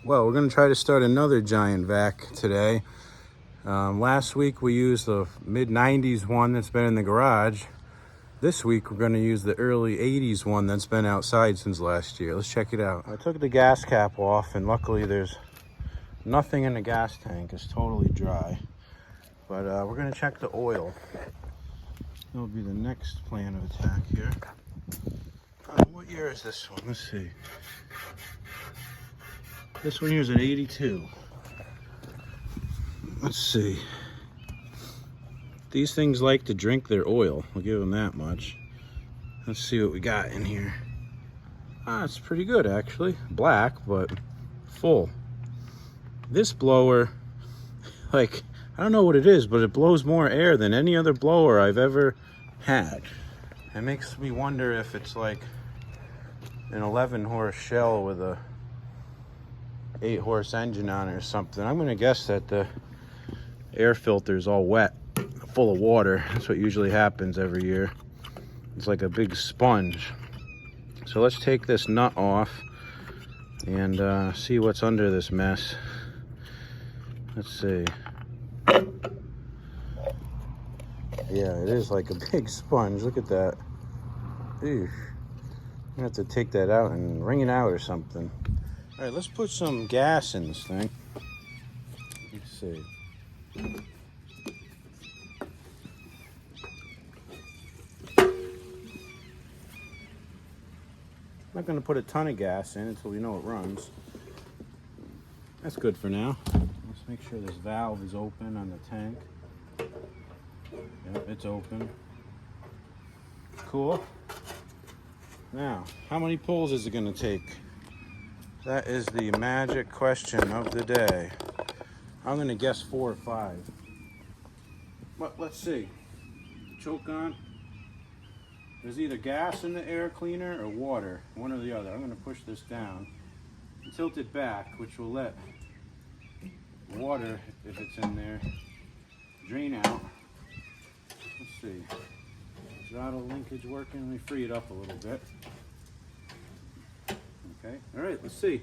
Well, we're going to try to start another giant vac today. Last week we used the mid-90s one that's been in the garage. This week we're going to use the early 80s one that's been outside since last year. Let's check it out. I took the gas cap off and luckily there's nothing in the gas tank. It's totally dry. But we're going to check the oil. That'll be the next plan of attack here. What year is this one? Let's see. This one here is an 82. Let's see. These things like to drink their oil. I'll give them that much. Let's see what we got in here. It's pretty good actually. Black, but full. This blower, like, I don't know what it is, but it blows more air than any other blower I've ever had. It makes me wonder if it's like an 11-horse shell with a 8-horse engine on it or something. I'm gonna guess that the air filter is all wet, full of water. That's what usually happens every year. It's like a big sponge. So let's take this nut off and see what's under this mess. Let's see. Yeah, it is like a big sponge. Look at that. Eesh. I'm gonna have to take that out and wring it out or something. All right, let's put some gas in this thing. Let's see. I'm not going to put a ton of gas in until we know it runs. That's good for now. Let's make sure this valve is open on the tank. Yep, it's open. Cool. Now, how many pulls is it going to take? That is the magic question of the day. I'm gonna guess 4 or 5. But let's see. Choke on. There's either gas in the air cleaner or water, one or the other. I'm gonna push this down and tilt it back, which will let water, if it's in there, drain out. Let's see. Throttle linkage working. Let me free it up a little bit. Okay, all right, let's see.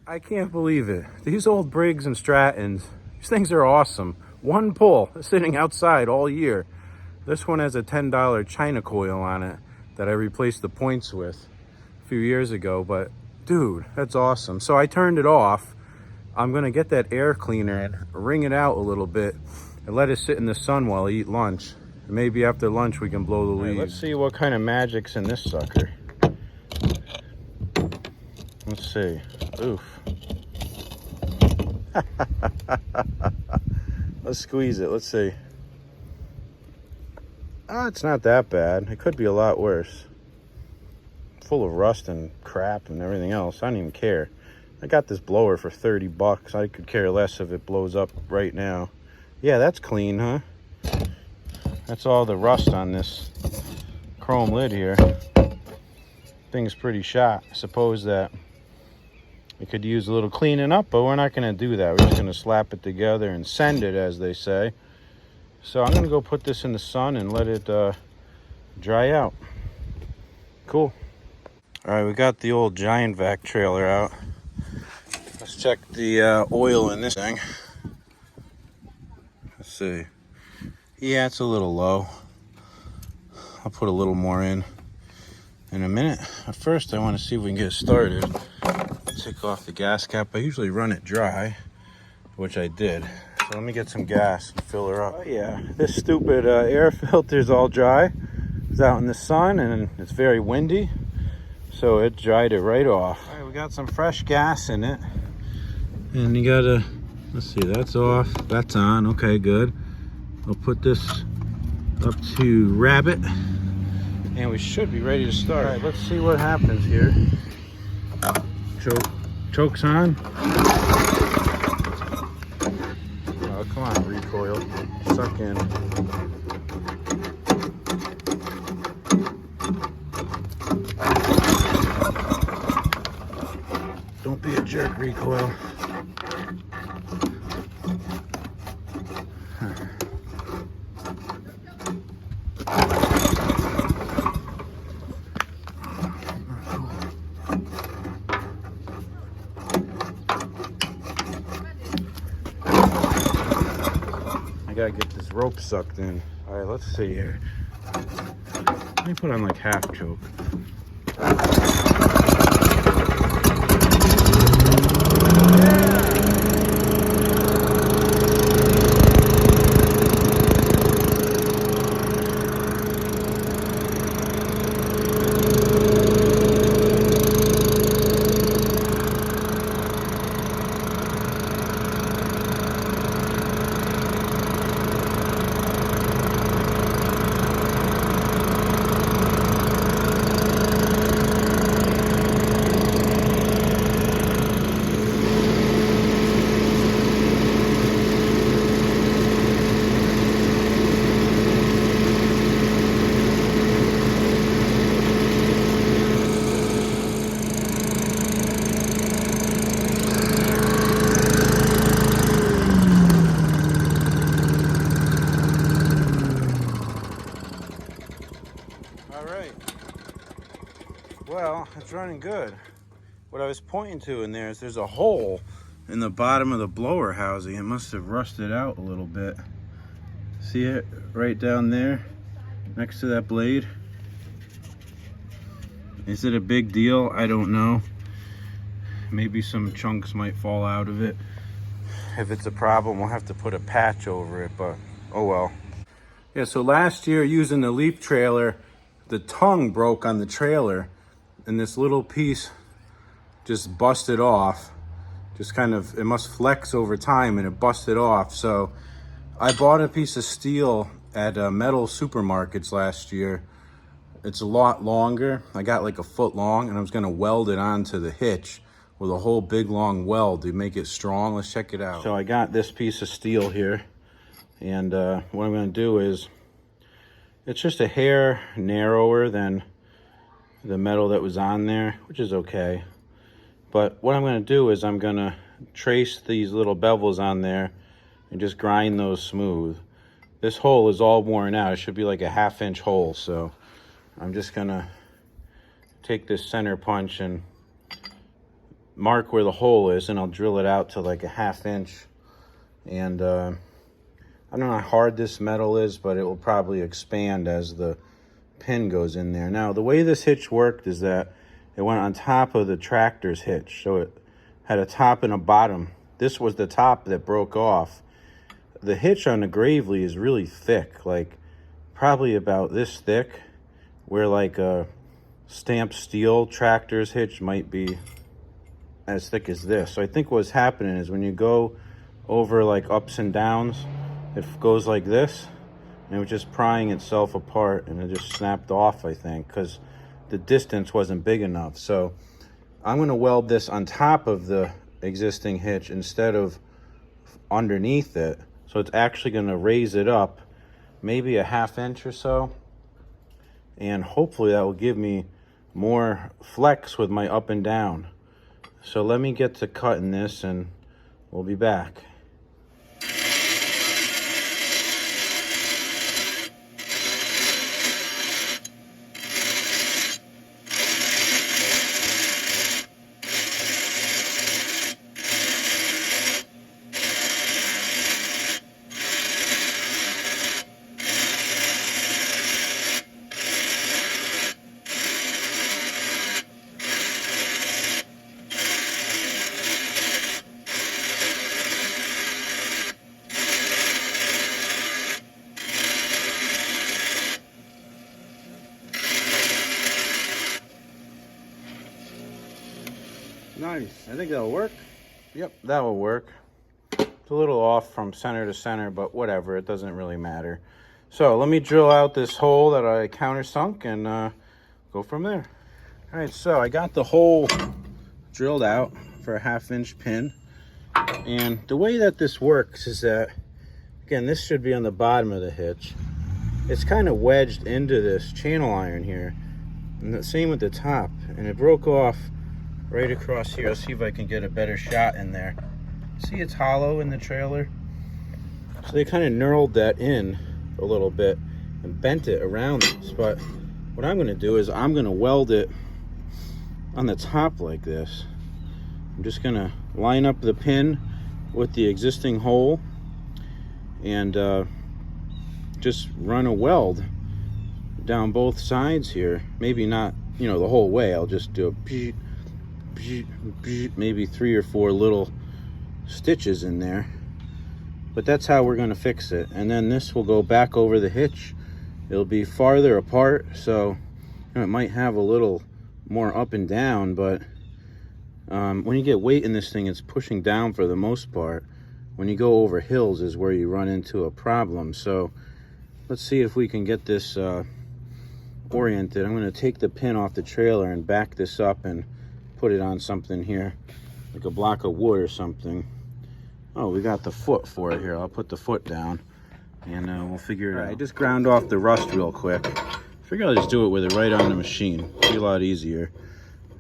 I can't believe it. These old Briggs and Strattons, these things are awesome. One pull, sitting outside all year. This one has a $10 China coil on it that I replaced the points with a few years ago, but dude, that's awesome. So I turned it off. I'm gonna get that air cleaner and wring it out a little bit and let it sit in the sun while I eat lunch. Maybe after lunch we can blow the leaves. Let's see what kind of magic's in this sucker. Let's see. Oof. Let's squeeze it. Let's see. It's not that bad. It could be a lot worse. Full of rust and crap and everything else. I don't even care. I got this blower for 30 bucks. I could care less if it blows up right now. Yeah, that's clean, huh? That's all the rust on this chrome lid here. Thing's pretty shot. I suppose that we could use a little cleaning up, but we're not going to do that. We're just going to slap it together and send it, as they say. So I'm going to go put this in the sun and let it dry out. Cool. All right, we got the old giant vac trailer out. Let's check the oil in this thing. Let's see. Yeah, it's a little low. I'll put a little more in a minute. At first, I want to see if we can get it started. Take off the gas cap. I usually run it dry, which I did. So let me get some gas and fill her up. Oh yeah, this stupid air filter's all dry. It's out in the sun and it's very windy, so it dried it right off. All right, we got some fresh gas in it. And you gotta, let's see, that's off, that's on, okay, good. I'll put this up to rabbit and we should be ready to start. All right, let's see what happens here. Choke's on. Oh, come on, recoil. Suck in. Don't be a jerk, recoil. I gotta get this rope sucked in. All right, let's see here. Let me put on like half choke. Well, it's running good. What I was pointing to in there is there's a hole in the bottom of the blower housing. It must have rusted out a little bit. See it right down there next to that blade? Is it a big deal? I don't know. Maybe some chunks might fall out of it. If it's a problem, we'll have to put a patch over it, but oh well. Yeah, so last year using the leaf trailer, the tongue broke on the trailer and this little piece just busted off. Just kind of, it must flex over time and it busted off. So I bought a piece of steel at metal supermarkets last year. It's a lot longer. I got like a foot long and I was gonna weld it onto the hitch with a whole big long weld to make it strong. Let's check it out. So I got this piece of steel here, and what I'm gonna do is, it's just a hair narrower than the metal that was on there, which is okay. But what I'm gonna do is I'm gonna trace these little bevels on there and just grind those smooth. This hole is all worn out. It should be like a 1/2 inch hole. So I'm just gonna take this center punch and mark where the hole is, and I'll drill it out to like a 1/2 inch. And I don't know how hard this metal is, but it will probably expand as the pin goes in there. Now, the way this hitch worked is that it went on top of the tractor's hitch. So it had a top and a bottom. This was the top that broke off. The hitch on the Gravely is really thick, like probably about this thick, where like a stamped steel tractor's hitch might be as thick as this. So I think what's happening is when you go over like ups and downs, it goes like this, and it was just prying itself apart, and it just snapped off, I think, because the distance wasn't big enough. So I'm going to weld this on top of the existing hitch instead of underneath it. So it's actually going to raise it up maybe a 1/2 inch or so, and hopefully that will give me more flex with my up and down. So let me get to cutting this and we'll be back. Nice. I think that'll work. Yep, that will work. It's a little off from center to center, but whatever. It doesn't really matter. So let me drill out this hole that I countersunk and go from there. All right, so I got the hole drilled out for a 1/2-inch pin. And the way that this works is that, again, this should be on the bottom of the hitch. It's kind of wedged into this channel iron here, and the same with the top, and it broke off right across here. I'll see if I can get a better shot in there. See, it's hollow in the trailer, so they kind of knurled that in a little bit and bent it around this. But what I'm going to do is I'm going to weld it on the top like this. I'm just going to line up the pin with the existing hole and just run a weld down both sides here. Maybe not, you know, the whole way. I'll just do a maybe 3 or 4 little stitches in there. But that's how we're going to fix it. And then this will go back over the hitch. It'll be farther apart, so you know, it might have a little more up and down, but when you get weight in this thing, it's pushing down for the most part. When you go over hills is where you run into a problem. So let's see if we can get this oriented. I'm going to take the pin off the trailer and back this up and put it on something here, like a block of wood or something. Oh, we got the foot for it here. I'll put the foot down and we'll figure it out. I just ground off the rust real quick. Figure I'll just do it with it right on the machine. It'll be a lot easier.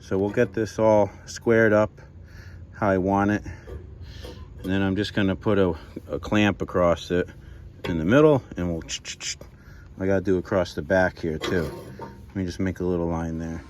So we'll get this all squared up how I want it. And then I'm just going to put a clamp across it in the middle, and we'll I got to do across the back here too. Let me just make a little line there.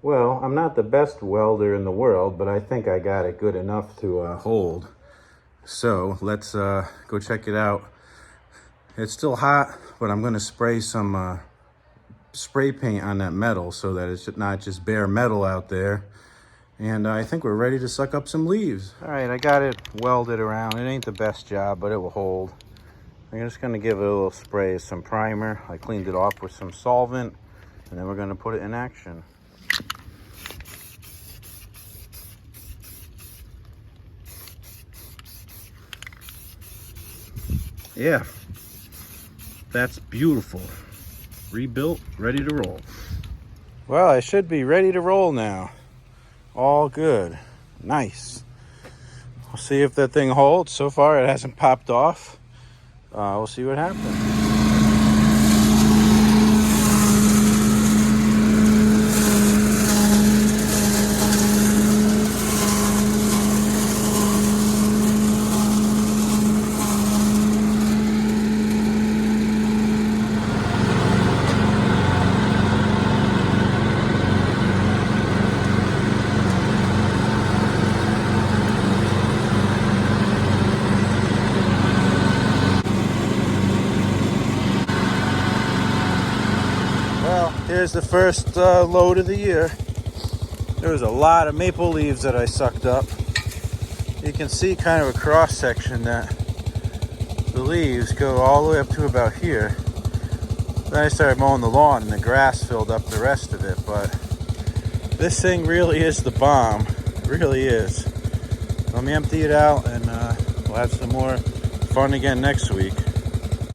Well, I'm not the best welder in the world, but I think I got it good enough to hold. So let's go check it out. It's still hot, but I'm going to spray some spray paint on that metal so that it's not just bare metal out there. And I think we're ready to suck up some leaves. All right, I got it welded around. It ain't the best job, but it will hold. I'm just going to give it a little spray of some primer. I cleaned it off with some solvent, and then we're going to put it in action. Yeah, that's beautiful. Rebuilt, ready to roll. Well, I should be ready to roll now. All good. Nice. We'll see if that thing holds. So far, it hasn't popped off. We'll see what happens. Well, here's the first load of the year. There was a lot of maple leaves that I sucked up. You can see kind of a cross section that the leaves go all the way up to about here. Then I started mowing the lawn and the grass filled up the rest of it. But this thing really is the bomb. It really is. Let me empty it out and we'll have some more fun again next week.